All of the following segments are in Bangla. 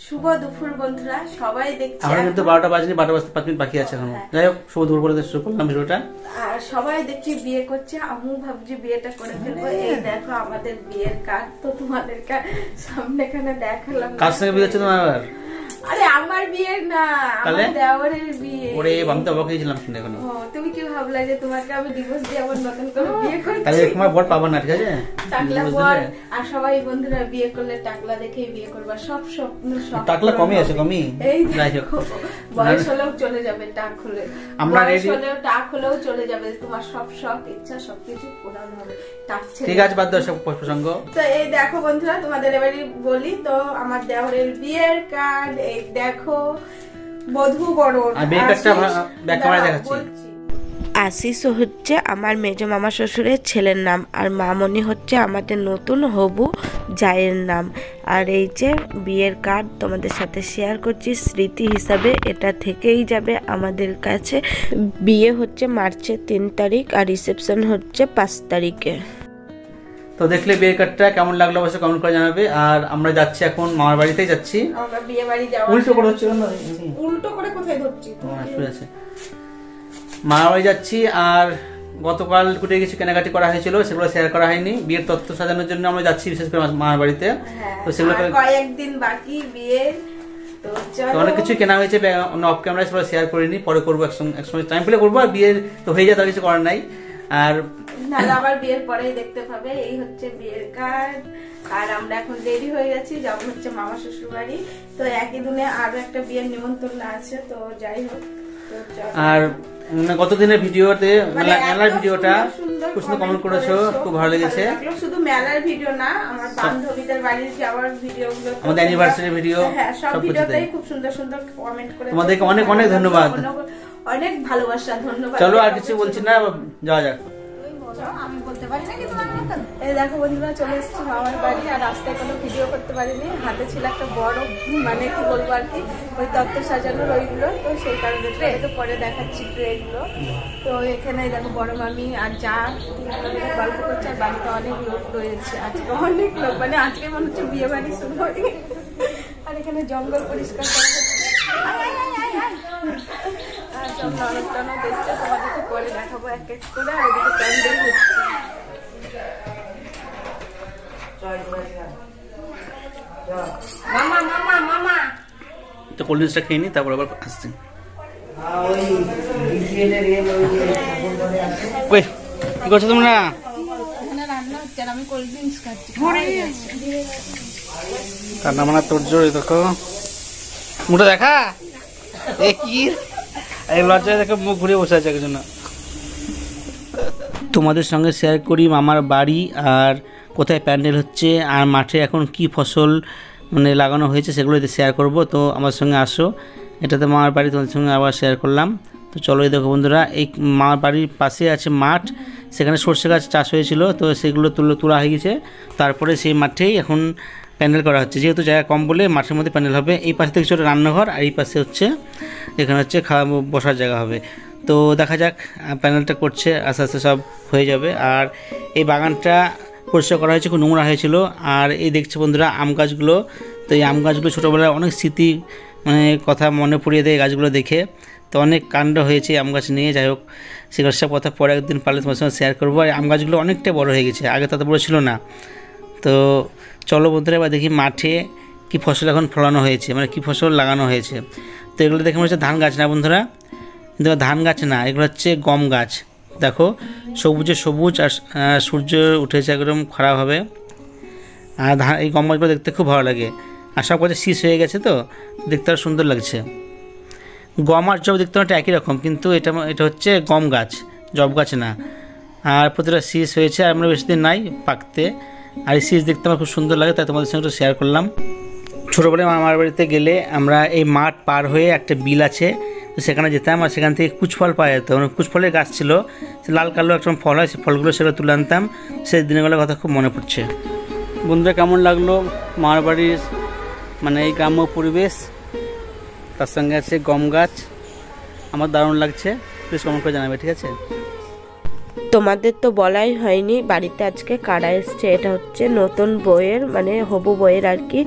শুভ দুপুর বন্ধুরা, সবাই দেখছে। আমরা কিন্তু 12টা বাজেনি, 12টা বাজতে 5 মিনিট বাকি আছে এখনো। যাই হোক, শুভ দুপুর বলে শুরু করলাম ভিডিওটা। আর সবাই দেখছি বিয়ে করছে, আমিও ভাবছি বিয়েটা করে ফেলবো। এই দেখো আমাদের বিয়ের কার্ড, তো তোমাদেরকে সামনেখানে দেখালাম। কার সঙ্গে বিয়ে হচ্ছে তোমার? আরে আমার বিয়ে না, আমার দেওরের বিয়ে। ওরে আমি তো অবাক হয়েছিলাম শুনে। এখন তুমি কি ভাবলা যে তোমাকে আমি ডিভোর্স দিয়ে আবার নতুন করে বিয়ে করছি? তাহলে তোমার বর পাবা না, ঠিক আছে? টাকলা বর। আর সবাই বন্ধুরা বিয়ে করলে টাকলা দেখেই বিয়ে করবা। সব স্বপ্ন সব টাকলা কমই আছে, কমই। এই দেখো, বয়স হলেও চলে যাবে, টাক হলে আমরা রেডি হলেও টাক হলেও চলে যাবে। তোমার সব শখ ইচ্ছা সবকিছু পূরণ হবে। টাক ছেড়ে ঠিক আছে, বাদ দাও সব প্রসঙ্গ। তো এই দেখো বন্ধুরা, তোমাদের এবারে বলি তো, আমার দেওরের বিয়ের কার্ড। এই দেখো বধূ বরণ। আর বিয়ের কার্ডটা ব্যাক ক্যামেরায় দেখাচ্ছি। আশিস হচ্ছে আমার মেজ মামা শ্বশুরের ছেলের নাম, আর মামনি হচ্ছে আমাদের নতুন হবু জায়ের নাম। আর এই যে বিয়ের কার্ড তোমাদের সাথে শেয়ার করছি স্মৃতি হিসাবে, এটা থেকেই যাবে আমাদের কাছে। বিয়ে হচ্ছে মার্চের 3 তারিখ আর রিসেপশন হচ্ছে 5 তারিখে। তো দেখলে বিয়ের কার্ডটা কেমন লাগলো অবশ্যই কমেন্ট করে জানাবে। আর আমরা যাচ্ছি এখন মামার বাড়িতেই যাচ্ছি। আমরা বিয়ে বাড়ি যাওয়া। উল্টো করে হচ্ছে না, উল্টো করে কোথায় ধরছি? শুয়ে আছে। মামার বাড়ি যাচ্ছি। আর গতকাল কুটে কিছু কেনাকাটি করা হয়েছিল, সেগুলো শেয়ার করা হয়নি। বিয়ের তত্ত্ব সাজানোর জন্য আমরা যাচ্ছি বিশেষ করে মামার বাড়িতে। তো সেগুলো কয়েকদিন বাকি বিয়ের, তো অনেক কিছু কেনা হয়েছে অফ ক্যামেরায়, সেগুলো শেয়ার করিনি, পরে করবো একসময় টাইম পেলে করবো। আর বিয়ের তো হয়ে যায়, তার কিছু করার নাই। আর আবার বিয়ের পরেই দেখতে পাবে। এই হচ্ছে বিয়ের কার্ড। আর আমরা এখন রেডি হয়ে গেছি, যাবো হচ্ছে মামা শ্বশুর বাড়ি। তো একই দিনে আরো একটা বিয়ের নিমন্ত্রণ আছে, তো যাই হোক। আর গত দিনের ভিডিওতে মেলার ভিডিওটা খুব সুন্দর কমেন্ট করেছো, খুব ভালো লেগেছে। শুধু মেলার ভিডিও না, আমার বান্ধবীদের বাড়ির যাওয়ার ভিডিওগুলো, আমাদের অ্যানিভার্সারি ভিডিও, সব ভিডিওতেই খুব সুন্দর সুন্দর কমেন্ট করে। তোমাদেরকে অনেক অনেক ধন্যবাদ, অনেক ভালোবাসা, ধন্যবাদ। চলো আর কিছু বলছি না, যাওয়া যাক। আমি বলতে পারি না কি তোমার মতো। এই দেখো বন্ধুরা, চলে এসেছি মামার বাড়ি। আর রাস্তায় কোনো ভিডিও করতে পারিনি, হাতে ছিল একটা বড়, মানে কি বলবো আর কি, ওই তত্ত্ব সাজানোর ওইগুলো। তো সেই কারণে তো পরে দেখাচ্ছি ট্রেগুলো। তো এখানে দেখো বড় মামি আর যা গল্প করছে। আর বাড়িতে অনেক লোক রয়েছে আজকে, অনেক লোক, মানে আজকে মনে হচ্ছে বিয়ে বাড়ি শুরু হয়ে গেছে। আর এখানে জঙ্গল পরিষ্কার করা হচ্ছে। আর সব ননদ টনদ এসছে, তোমাদেরকে পরে দেখাবো এক এক করে। আর ওদিকে প্যান্ডেল হচ্ছে। মামা মামা মামা তো কোল্ড ড্রিঙ্কসটা খেয়ে নি, তারপর আবার আসছি। কি করছো তোমরা? রান্না হচ্ছে, আমি কোল্ড ড্রিঙ্কস খাচ্ছি। রান্না বান্না তোর জোর। দেখো মুখটা দেখা, এ কি লজ্জায় দেখো মুখ ঘুরে বসে আছে একজন। তোমাদের সঙ্গে শেয়ার করি মামার বাড়ি আর কোথায় প্যান্ডেল হচ্ছে, আর মাঠে এখন কি ফসল মানে লাগানো হয়েছে সেগুলো শেয়ার করব। তো আমার সঙ্গে আসো, এটাতে মামার বাড়ি, তোমাদের সঙ্গে আবার শেয়ার করলাম। তো চলো, এই দেখো বন্ধুরা, এই মামার বাড়ির পাশে আছে মাঠ, সেখানে সর্ষে গাছ চাষ হয়েছিল, তো সেগুলো তোলা হয়ে গেছে। তারপরে সেই মাঠেই এখন প্যান্ডেল করা হচ্ছে, যেহেতু জায়গা কম বলে মাঠের মধ্যে প্যান্ডেল হবে। এই পাশে থেকে ছোটো রান্নাঘর, আর এই পাশে হচ্ছে এখানে হচ্ছে বসার জায়গা হবে। তো দেখা যাক, প্যান্ডেলটা করছে, আস্তে আস্তে সব হয়ে যাবে। আর এই বাগানটা পরিষ্কার করা হয়েছে, খুব নোংরা হয়েছিল। আর এই দেখছে বন্ধুরা আম গাছগুলো, তো এই আম গাছগুলো ছোটোবেলায় অনেক স্মৃতি মানে কথা মনে পড়িয়ে দেয় গাছগুলো দেখে। তো অনেক কাণ্ড হয়েছে আম গাছ নিয়ে। যাই হোক, সেগুলো সব কথা পরে একদিন পারলে তোমার সঙ্গে শেয়ার করবো। আর আম গাছগুলো অনেকটা বড় হয়ে গেছে, আগে তত বড় ছিল না। তো চলো বন্ধুরা, এবার দেখি মাঠে কি ফসল এখন ফলানো হয়েছে, মানে কি ফসল লাগানো হয়েছে। তো এগুলো দেখে মনে হচ্ছে ধান গাছ না বন্ধুরা, কিন্তু ধান গাছ না, এগুলো হচ্ছে গম গাছ। দেখো সবুজে সবুজ, আর সূর্য উঠেছে একদম খারাপ হবে। আর এই গম গাছগুলো দেখতে খুব ভালো লাগে। আর সব গাছে শীষ হয়ে গেছে, তো দেখতে আরও সুন্দর লাগছে। গম আর জব দেখতে অনেকটা একই রকম, কিন্তু এটা হচ্ছে গম গাছ, জব গাছ না। আর প্রতিটা শীষ হয়েছে, আর আমরা বেশি দিন নাই পাকতে। আর এই শীষ দেখতে আমার খুব সুন্দর লাগে, তাই তোমাদের সঙ্গে একটু শেয়ার করলাম। ছোটোবেলায় মামার বাড়িতে গেলে আমরা এই মাঠ পার হয়ে একটা বিল আছে, তো সেখানে যেতাম। আর সেখান থেকে কুচফল পাওয়া যেত, মানে কুচফলের গাছ ছিল, লাল কালো একটা ফল হয়, সেই ফলগুলো সেগুলো তুলে আনতাম। সেই দিনগুলোর কথা খুব মনে পড়ছে। বন্ধুরা, কেমন লাগলো মামার বাড়ির মানে এই গ্রাম্য পরিবেশ, তার সঙ্গে আছে গম গাছ, আমার দারুণ লাগছে। প্লিজ কমেন্ট করে জানাবে, ঠিক আছে? তোমাদের তো বলাই হয়নি বাড়িতে আজকে কারা এসছে। এটা হচ্ছে নতুন বউয়ের মানে হবু বউয়ের আর কি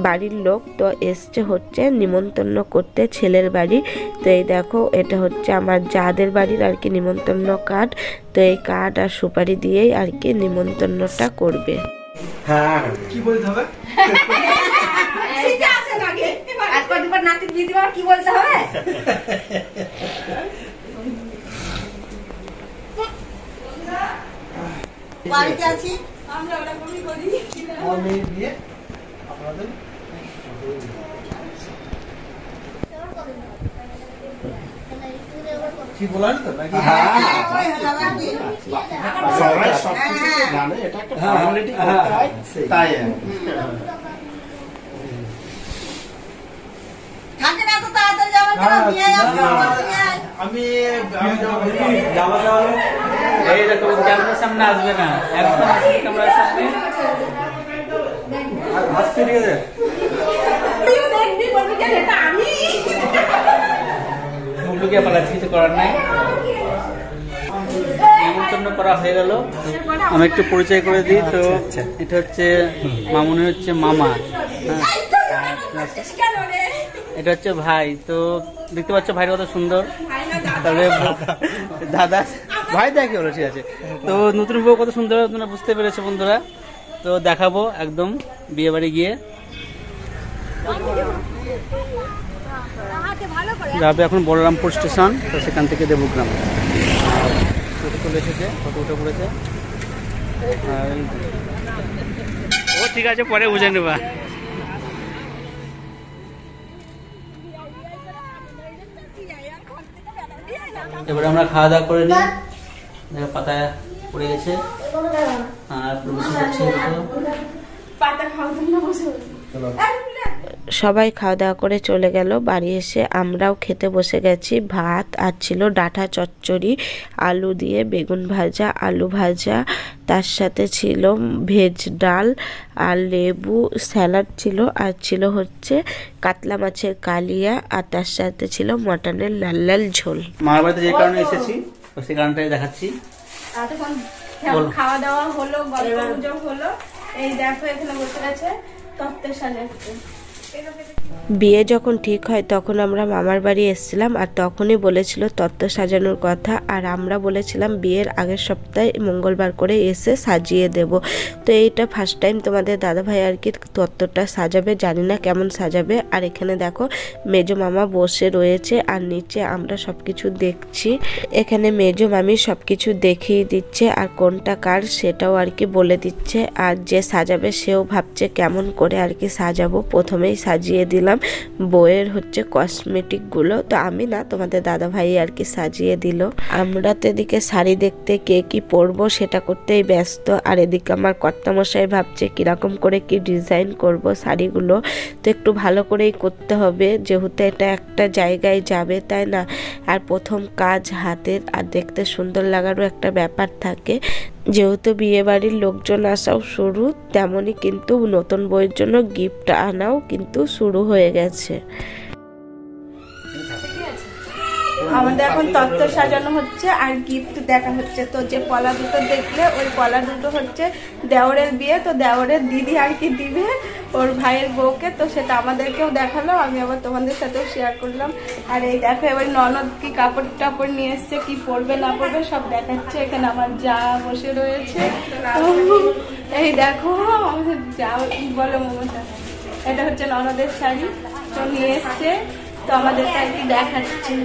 বাড়ির লোক, তো এসছে হচ্ছে নিমন্ত্রণ করতে ছেলের বাড়ি। তো এই দেখো এটা হচ্ছে আমার যাদের বাড়ির আর কি নিমন্ত্রণ কার্ড। তো এই কার্ড আর সুপারি দিয়েই আর কি নিমন্ত্রণটা করবে। হ্যাঁ কি বলতে হবে? কি বলতে হবে? বাড়িতে আছি আমরা ওরকমই করি। আমার মেয়ে বিয়ে আপনাদের কি বলার তো নাকি? সবাই সব কিছু জানে, এটা একটা ফর্মালিটি করতে হয় তাই। থাকে না তো তাড়াতাড়ি যাওয়ার জন্য নিয়ে আসো। আমি এই দেখো ক্যামেরার সামনে আসবে না, একদম ক্যামেরার সামনে আসতে ঠিক আছে। মুখ লুকিয়ে পালাচ্ছি, কিছু করার নাই। নিমন্ত্রণ করা হয়ে গেল, আমি একটু পরিচয় করে দিই। তো এটা হচ্ছে মামুনি, হচ্ছে মামা, এটা হচ্ছে ভাই। তো দেখতে পাচ্ছ ভাইয়ের কত সুন্দর, তাহলে দাদা ভাই দেখে হলো, ঠিক আছে। তো নতুন বউ কত সুন্দর তোমরা বুঝতে পেরেছো বন্ধুরা। তো দেখাবো একদম বিয়ে বাড়ি গিয়ে যাবে এখন বলরামপুর স্টেশন, তো সেখান থেকে দেবগ্রাম চলে এসেছে, কত উঠে পড়েছে। ও ঠিক আছে, পরে বুঝে নেবা। এবারে আমরা খাওয়া দাওয়া করে নিই, পাতা পড়ে গেছে আর পাতা খাওয়ার জন্য বসে সবাই খাওয়া দাওয়া করে চলে গেল। বাড়ি এসে আমরাও খেতে বসে গেছি। ভাত আর ছিল ডাঁটা চচ্চড়ি, আলু দিয়ে বেগুন ভাজা, আলু ভাজা, তার সাথে ছিল ভেজ ডাল আর লেবু, স্যালাড ছিল, আর ছিল হচ্ছে কাতলা মাছের কালিয়া, আর তার সাথে ছিল মটনের লাল লাল ঝোল। মার বাড়িতে যে কারণে এসেছি তো সেই কারণটাই দেখাচ্ছি। খাওয়া দাওয়া হলো, গল্প গুজব হলো। এই দেখো এখানে বসে গেছে তত্ত্বের সাজাচ্ছে। বিয়ে যখন ঠিক হয় তখন আমরা মামার বাড়ি এসেছিলাম, আর তখনই বলেছিল তত্ত্ব সাজানোর কথা, আর আমরা বলেছিলাম বিয়ের আগের সপ্তাহে মঙ্গলবার করে এসে সাজিয়ে দেব। তো এইটা ফার্স্ট টাইম তোমাদের দাদাভাই আর কি তত্ত্বটা সাজাবে, জানি না কেমন সাজাবে। আর এখানে দেখো মেজো মামা বসে রয়েছে, আর নিচে আমরা সব কিছু দেখছি। এখানে মেজো মামি সব কিছু দেখিয়ে দিচ্ছে, আর কোনটা কার সেটাও আর কি বলে দিচ্ছে। আর যে সাজাবে সেও ভাবছে কেমন করে আর কি সাজাবো। প্রথমেই সাজিয়ে দিলাম বইয়ের হচ্ছে কসমেটিক গুলো, তো আমি না তোমাদের দাদা ভাই আর কি সাজিয়ে দিল। আমরা তো এদিকে শাড়ি দেখতে কে কি পরবো সেটা করতেই ব্যস্ত, আর এদিকে আমার কর্তামশাই ভাবছে কিরকম করে কি ডিজাইন করব শাড়িগুলো। তো একটু ভালো করেই করতে হবে, যেহেতু এটা একটা জায়গায় যাবে, তাই না। আর প্রথম কাজ হাতের, আর দেখতে সুন্দর লাগারও একটা ব্যাপার থাকে। যেহেতু বিয়ে বাড়ির লোকজন আসাও শুরু, তেমনই কিন্তু নতুন বউয়ের জন্য গিফট আনাও কিন্তু শুরু হয়ে গেছে। আমাদের এখন তত্ত্ব সাজানো হচ্ছে আর গিফট দেখা হচ্ছে। তো যে পলা দুটো দেখলে ওই পলা দুটো হচ্ছে দেওরের বিয়ে, তো দেওরের দিদি আর কি দিবে ওর ভাইয়ের বউকে, তো সেটা আমাদেরকেও দেখালো, আমি আবার তোমাদের সাথেও শেয়ার করলাম। আর এই দেখো এবার ননদ কি কাপড় টাপড় নিয়ে এসছে, কি পরবে না পরবে সব দেখাচ্ছে। এখানে আমার যা বসে রয়েছে, এই দেখো আমাদের যা বলো মমতা, এটা হচ্ছে ননদের শাড়ি, তো নিয়ে এসছে, তো আমাদেরকে আর কি দেখাচ্ছে।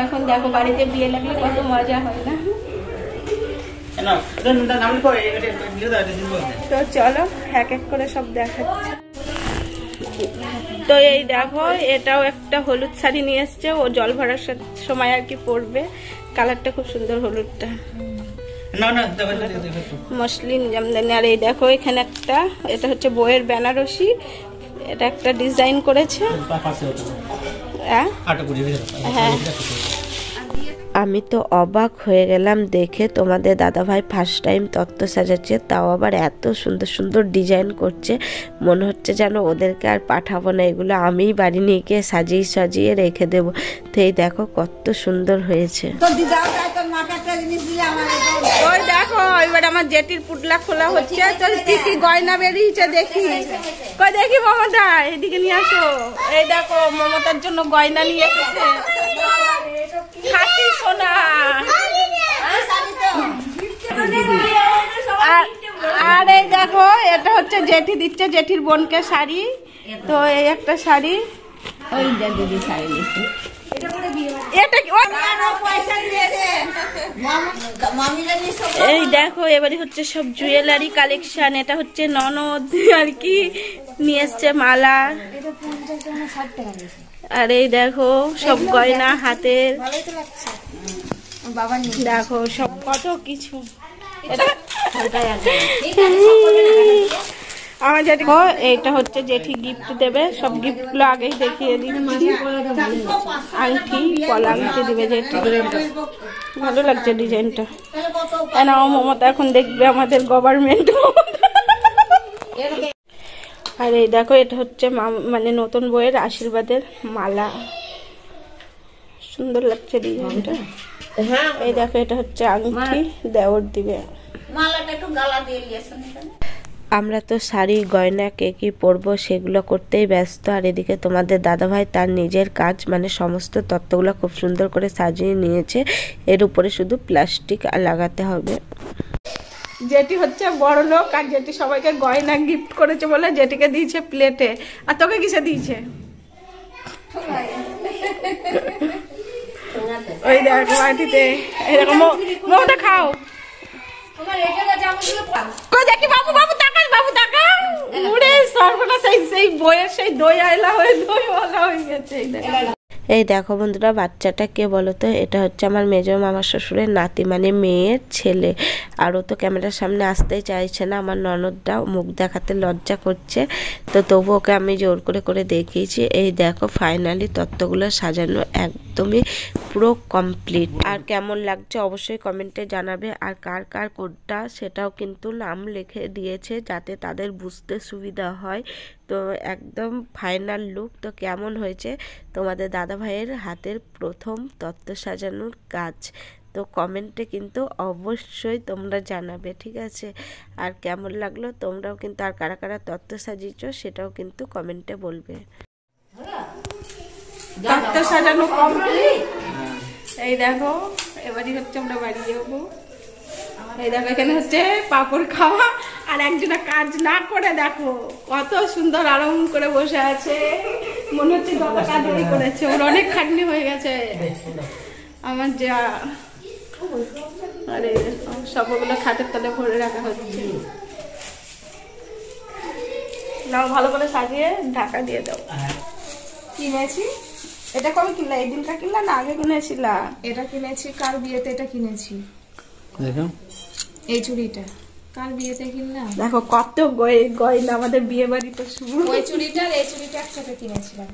এখন দেখো বাড়িতে বিয়ে লাগলে কত মজা হয় না। তো চলো এক এক করে সব দেখাচ্ছে। তো এই দেখো এটাও একটা হলুদ শাড়ি নিয়ে এসছে, ও জল ভরার সময় আর কি পরবে। কালারটা খুব সুন্দর হলুদটা, মসলিন জামদানি। আর এই দেখো এখানে একটা, এটা হচ্ছে বইয়ের বেনারসি, এটা একটা ডিজাইন করেছে। হ্যাঁ আমি তো অবাক হয়ে গেলাম দেখে, তোমাদের দাদাভাই ফার্স্ট টাইম তত্ত্ব সাজাচ্ছে, তাও আবার এত সুন্দর সুন্দর ডিজাইন করছে। মনে হচ্ছে যেন ওদেরকে আর পাঠাবো না, এগুলো আমিই বাড়ি নিয়ে গিয়ে সাজিয়ে সাজিয়ে রেখে দেবো। তো এই দেখো কত সুন্দর হয়েছে। মাকে একটা জিনিস দিলে আমার ওই দেখো এবার আমার জেঠির পুটলা খোলা হচ্ছে, তো কি কি গয়না বেরিয়েছে দেখি। কই দেখি মমতা, এদিকে নিয়ে আসো। এই দেখো মমতার জন্য গয়না নিয়ে এসেছে, খাঁটি সোনা। আর এই দেখো এটা হচ্ছে জেঠি দিচ্ছে জেঠির বোনকে শাড়ি। তো এই একটা শাড়ি, ওই দিদি শাড়ি দিচ্ছে। এই দেখো এবারে হচ্ছে সব জুয়েলারি কালেকশন। এটা হচ্ছে ননদ আর কি নিয়ে এসছে মালা। আর এই দেখো সব গয়না হাতের, দেখো সব কত কিছু। আমার জেঠি এইটা হচ্ছে জেঠি গিফট দেবে, সব গিফট গুলো আগেই দেখিয়ে দিচ্ছি। আংটি, পলা আংটি দিবে জেঠি, ভালো লাগছে ডিজাইনটা। মমতা এখন দেখবে আমাদের গভর্নমেন্ট। আর এই দেখো এটা হচ্ছে মানে নতুন বইয়ের আশীর্বাদের মালা, সুন্দর লাগছে ডিজাইনটা। এই দেখো এটা হচ্ছে আংটি, দেওর দিবে। মালাটা একটু গালা দিয়ে দিয়েছেন। আমরা তো শাড়ি গয়না কে কি পরবো সেগুলো করতেই ব্যস্ত। আর এদিকে তোমাদের দাদাভাই তার নিজের কাজ মানে সমস্ত তত্ত্বগুলো খুব সুন্দর করে সাজিয়ে নিয়েছে। এর উপরে শুধু প্লাস্টিক লাগাতে হবে। জেঠি হচ্ছে বড় লোক, আর জেঠি সবাইকে গয়না গিফট করেছে বলে জেঠিকে দিয়েছে প্লেটে। আর তোকে কিসে দিয়েছে? ওই দেখ মাটিতে এরকম। মমতা খাও। দেখি বাবু, বাবু তাকা, বাবু তাকা। উড়ে সর্বনাশ, সেই বইয়ের সেই দই আয়লা হয়ে দই ওলা হয়ে গেছে। এই দেখো বন্ধুরা, বাচ্চাটা কে বলো তো? এটা হচ্ছে আমার মেজো মামার শ্বশুরের নাতি, মানে মেয়ের ছেলে। আরও তো ক্যামেরার সামনে আসতেই চাইছে না, আমার ননদটা মুখ দেখাতে লজ্জা করছে। তো তবু ওকে আমি জোর করে করে দেখিয়েছি। এই দেখো ফাইনালি তত্ত্বগুলো সাজানো একদমই পুরো কমপ্লিট। আর কেমন লাগছে অবশ্যই কমেন্টে জানাবে। আর কার কার কোডটা সেটাও কিন্তু নাম লিখে দিয়েছে যাতে তাদের বুঝতে সুবিধা হয়। তো একদম ফাইনাল লুক। তো কেমন হয়েছে তোমাদের দাদা ভাইয়ের হাতের প্রথম তত্ত্ব সাজানোর কাজ? তো কমেন্টে কিন্তু অবশ্যই তোমরা জানাবে, ঠিক আছে? আর কেমন লাগলো তোমরাও কিন্তু, আর কারা কারা তত্ত্ব সাজিয়েছো সেটাও কিন্তু কমেন্টে বলবে। তত্ত্ব সাজানো কমপ্লিট। এই দেখো এবারই হচ্ছে আমরা বাড়ি যাবো। এই দেখো এখানে হচ্ছে পাপড় খাওয়া, আর একজনা কাজ না করে দেখো কত সুন্দর আরাম করে বসে আছে। মনে হচ্ছে যত কাজ ওই করেছে, ওর অনেক খাটনি হয়ে গেছে আমার যা। আরে সবগুলো খাটের তলে ভরে রাখা হচ্ছে। নাও ভালো করে সাজিয়ে ঢাকা দিয়ে দাও। কিনেছি এটা, কবে কিনলা? এই দিনটা কিনলা না আগে কিনেছিলা? এটা কিনেছি কার বিয়েতে, এটা কিনেছি। দেখো এই চুড়িটা কার বিয়েতে কিনলাম। দেখো কত গয়না আমাদের বিয়ে বাড়ি তো শুরু। ওই চুড়িটা এই চুড়িটা একসাথে কিনেছিলাম।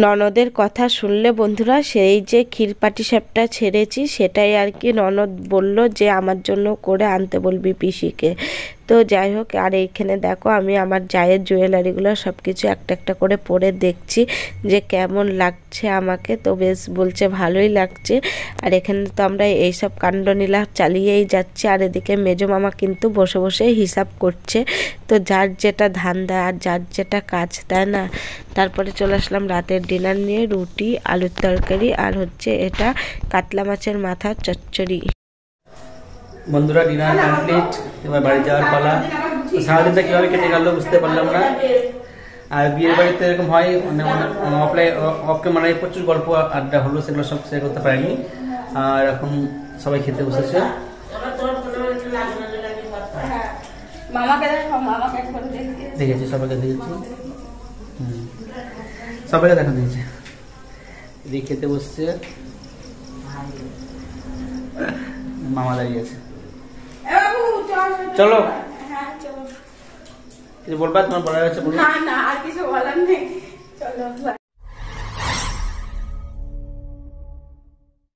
ননদের কথা শুনলে বন্ধুরা, সেই যে ক্ষীর পাটিসাপটা ছেড়েছি সেটাই আর কি ননদ বলল যে আমার জন্য করে আনতে বলবি পিসিকে। তো যাই হোক, আর এইখানে দেখো আমি আমার জায়ের জুয়েলারিগুলো সব কিছু একটা একটা করে পরে দেখছি যে কেমন লাগছে আমাকে। তো বেশ বলছে ভালোই লাগছে। আর এখানে তো আমরা এইসব কাণ্ডনীলা চালিয়েই যাচ্ছি। আর এদিকে মেজো মামা কিন্তু বসে বসে হিসাব করছে। তো যার যেটা ধান্দা আর যার যেটা কাজ, তাই না? তারপরে চলে আসলাম রাতের ডিনার নিয়ে, রুটি, আলুর তরকারি, আর হচ্ছে এটা কাতলা মাছের মাথা চচ্চড়ি। বন্ধুরা ডিনার কমপ্লিট, এবার বাড়ি যাওয়ার পালা। সারাদিনটা কীভাবে কেটে গেল বুঝতে পারলাম না। আর বিয়ের বাড়িতে এরকম হয়, অফকে মানে প্রচুর গল্প আড্ডা হলো, সেগুলো সব শেয়ার করতে পারিনি। আর এখন সবাই খেতে বসেছে। দেখেছি সবাইকে, দেখেছি সবাইকে দেখা দিয়েছে। এদিকে খেতে বসছে, মামা দাঁড়িয়ে আছে। চলো কিছু বলবা, তোমার বলার আছে? না না আর কিছু বলার নেই, চলো।